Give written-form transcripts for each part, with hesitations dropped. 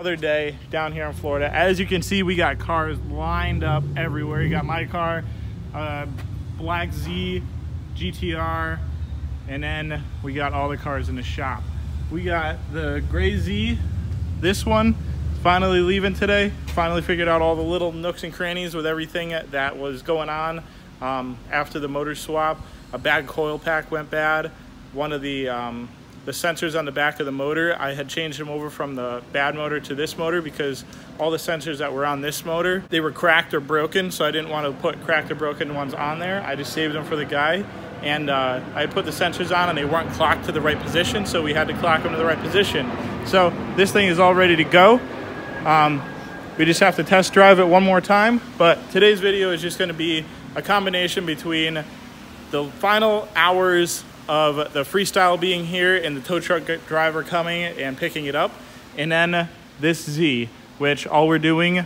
Another day down here in Florida. As you can see, we got cars lined up everywhere. You got my car, Black Z, GTR, and then we got all the cars in the shop. We got the gray Z, this one, finally leaving today. Finally figured out all the little nooks and crannies with everything that was going on after the motor swap. A bad coil pack went bad. One of the sensors on the back of the motor, I had changed them over from the bad motor to this motor because all the sensors that were on this motor, they were cracked or broken, so I didn't want to put cracked or broken ones on there. I just saved them for the guy, and I put the sensors on and they weren't clocked to the right position, so we had to clock them to the right position. So this thing is all ready to go. We just have to test drive it one more time, but today's video is just going to be a combination between the final hours of the Freestyle being here and the tow truck driver coming and picking it up, and then this Z, which all we're doing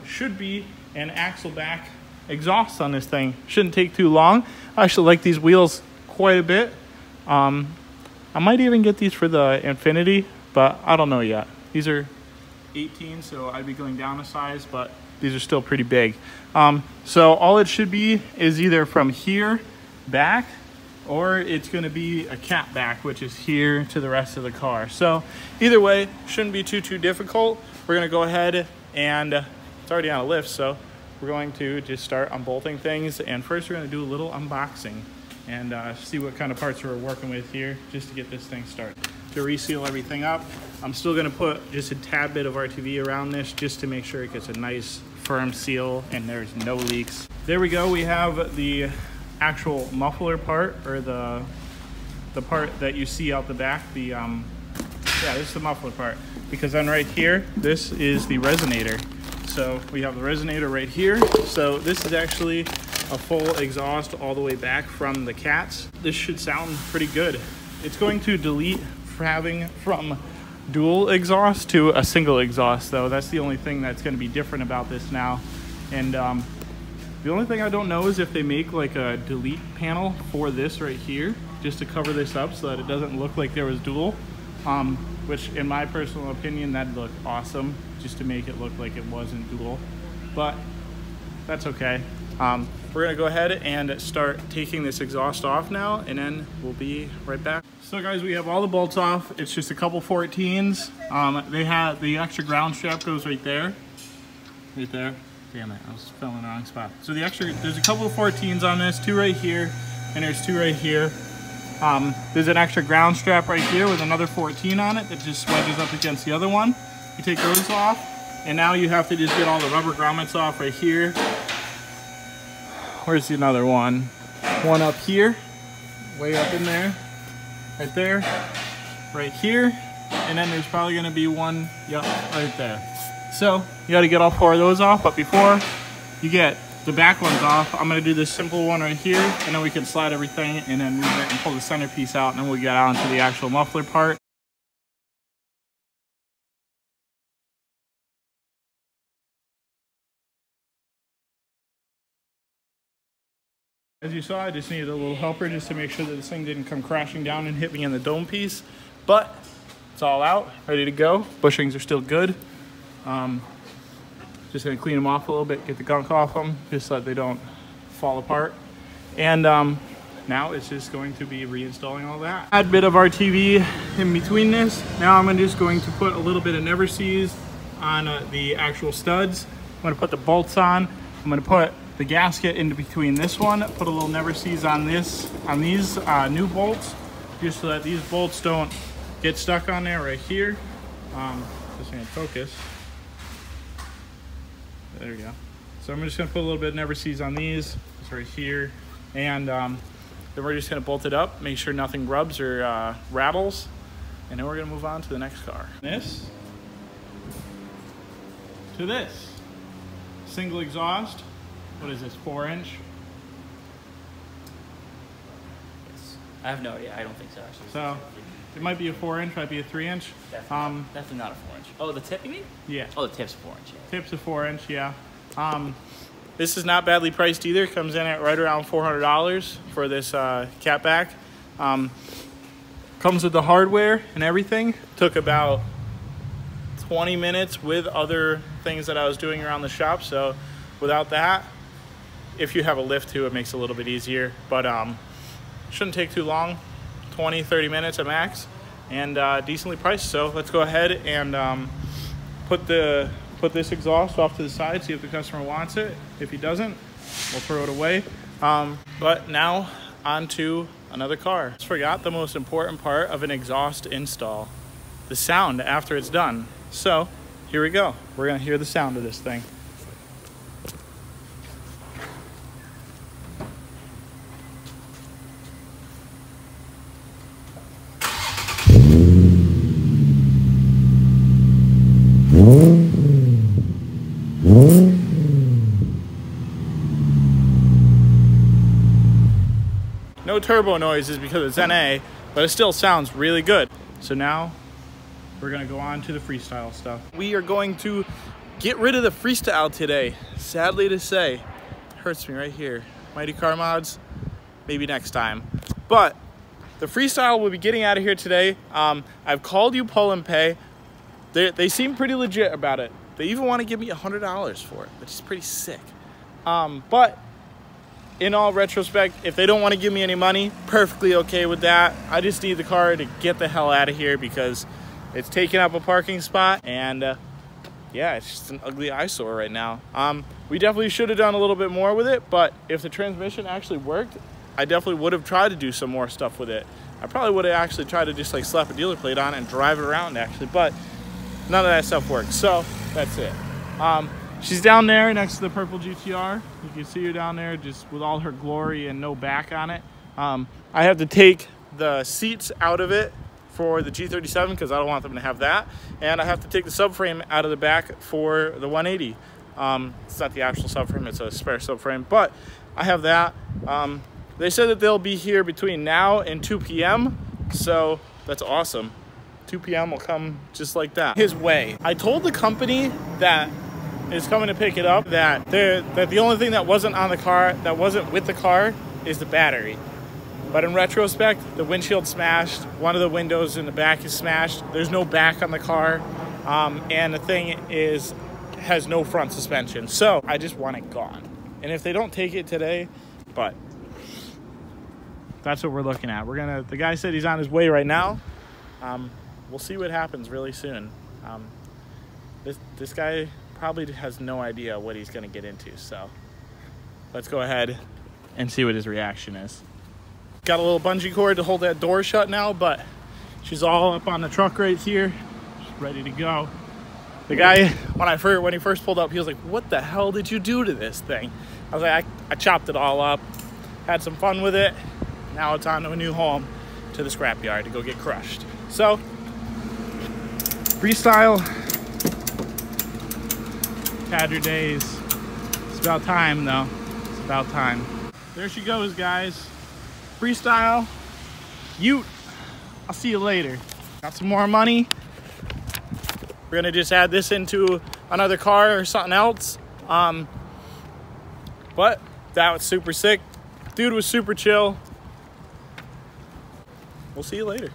should be an axle back exhaust on this thing. Shouldn't take too long. I actually like these wheels quite a bit. I might even get these for the Infinity, but I don't know yet. These are 18, so I'd be going down a size, but these are still pretty big. So all it should be is either from here back, or it's going to be a cap back, which is here to the rest of the car. So either way, shouldn't be too difficult. We're going to go ahead and it's already on a lift, so we're going to just start unbolting things. And first we're going to do a little unboxing and see what kind of parts we're working with here just to get this thing started. To reseal everything up, I'm still going to put just a tad bit of RTV around this just to make sure it gets a nice firm seal and there's no leaks. There we go. We have the actual muffler part, or the part that you see out the back. Yeah, this is the muffler part, because then right here, this is the resonator. So we have the resonator right here. So this is actually a full exhaust all the way back from the cats. This should sound pretty good. It's going to delete having from dual exhaust to a single exhaust, though. That's the only thing that's going to be different about this now. And the only thing I don't know is if they make like a delete panel for this right here, just to cover this up so that it doesn't look like there was dual, which in my personal opinion, that'd look awesome, just to make it look like it wasn't dual, but that's okay. We're gonna go ahead and start taking this exhaust off now, and then we'll be right back. So guys, we have all the bolts off. It's just a couple 14s. They have the extra ground strap goes right there. Right there. Damn it, I was filming in the wrong spot. So there's a couple of 14s on this, 2 right here, and there's 2 right here. There's an extra ground strap right here with another 14 on it that just wedges up against the other one. You take those off, and now you have to just get all the rubber grommets off right here. Where's the another one? One up here, way up in there, right there, right here, and then there's probably gonna be one, yep, right there. So you got to get all 4 of those off, but before you get the back ones off, I'm going to do this simple one right here, and then we can slide everything and then move it and pull the centerpiece out, and then we'll get on to the actual muffler part. As you saw, I just needed a little helper just to make sure that this thing didn't come crashing down and hit me in the dome piece, but it's all out, ready to go. Bushings are still good. Just gonna clean them off a little bit, get the gunk off them, just so that they don't fall apart. And now it's just going to be reinstalling all that. Add a bit of RTV in between this. Now I'm just going to put a little bit of Never Sees on the actual studs. I'm gonna put the bolts on. I'm gonna put the gasket in between this one, put a little Never Sees on these new bolts, just so that these bolts don't get stuck on there right here. Just gonna focus. There we go. So I'm just gonna put a little bit of Never Sees on these, just right here, and then we're just gonna bolt it up, make sure nothing rubs or rattles, and then we're gonna move on to the next car. This to this single exhaust. What is this, 4-inch? I have no idea. I don't think so, actually. So it might be a 4-inch, might be a 3-inch. Definitely not a 4-inch. Oh, the tip, you mean? Yeah. Oh, the tip's a 4-inch. Yeah. Tip's a 4-inch, yeah. This is not badly priced either. Comes in at right around $400 for this catback. Comes with the hardware and everything. Took about 20 minutes with other things that I was doing around the shop. So without that, if you have a lift too, it makes it a little bit easier, but shouldn't take too long, 20-30 minutes at max, and decently priced. So let's go ahead and put this exhaust off to the side, see if the customer wants it. If he doesn't, we'll throw it away. But now on to another car. Just forgot the most important part of an exhaust install, the sound after it's done. So here we go. We're gonna hear the sound of this thing. No turbo noises because it's NA, but it still sounds really good. So now we're gonna go on to the freestyle stuff. We are going to get rid of the freestyle today. Sadly to say, it hurts me right here. Mighty Car Mods, maybe next time. But the freestyle will be getting out of here today. I've called you Pull and Pay. They seem pretty legit about it. They even want to give me $100 for it, which is pretty sick. But in all retrospect, if they don't want to give me any money, perfectly okay with that. I just need the car to get the hell out of here because it's taking up a parking spot, and yeah, it's just an ugly eyesore right now. We definitely should have done a little bit more with it, but if the transmission actually worked, I definitely would have tried to do some more stuff with it. I probably would have actually tried to just like slap a dealer plate on it and drive it around actually, but none of that stuff worked, so that's it. She's down there next to the purple GTR. You can see her down there just with all her glory and no back on it. I have to take the seats out of it for the G37 because I don't want them to have that. And I have to take the subframe out of the back for the 180. It's not the actual subframe, it's a spare subframe, but I have that. They said that they'll be here between now and 2 p.m. So that's awesome. 2 p.m. will come just like that. His way. I told the company that is coming to pick it up that the only thing that wasn't on the car, that wasn't with the car, is the battery. But in retrospect, the windshield smashed, one of the windows in the back is smashed, there's no back on the car, and the thing has no front suspension. So I just want it gone. And if they don't take it today, but that's what we're looking at. The guy said he's on his way right now. We'll see what happens really soon. This guy probably has no idea what he's gonna get into, so let's go ahead and see what his reaction is. Got a little bungee cord to hold that door shut now, but she's all up on the truck right here, just ready to go. The guy, when he first pulled up, he was like, "What the hell did you do to this thing?" I was like, I chopped it all up, had some fun with it. Now it's on to a new home, to the scrapyard to go get crushed. So, freestyle, had your days. It's about time though. It's about time. There she goes, guys. Freestyle, Ute. I'll see you later. Got some more money. We're gonna just add this into another car or something else. But that was super sick. Dude was super chill. We'll see you later.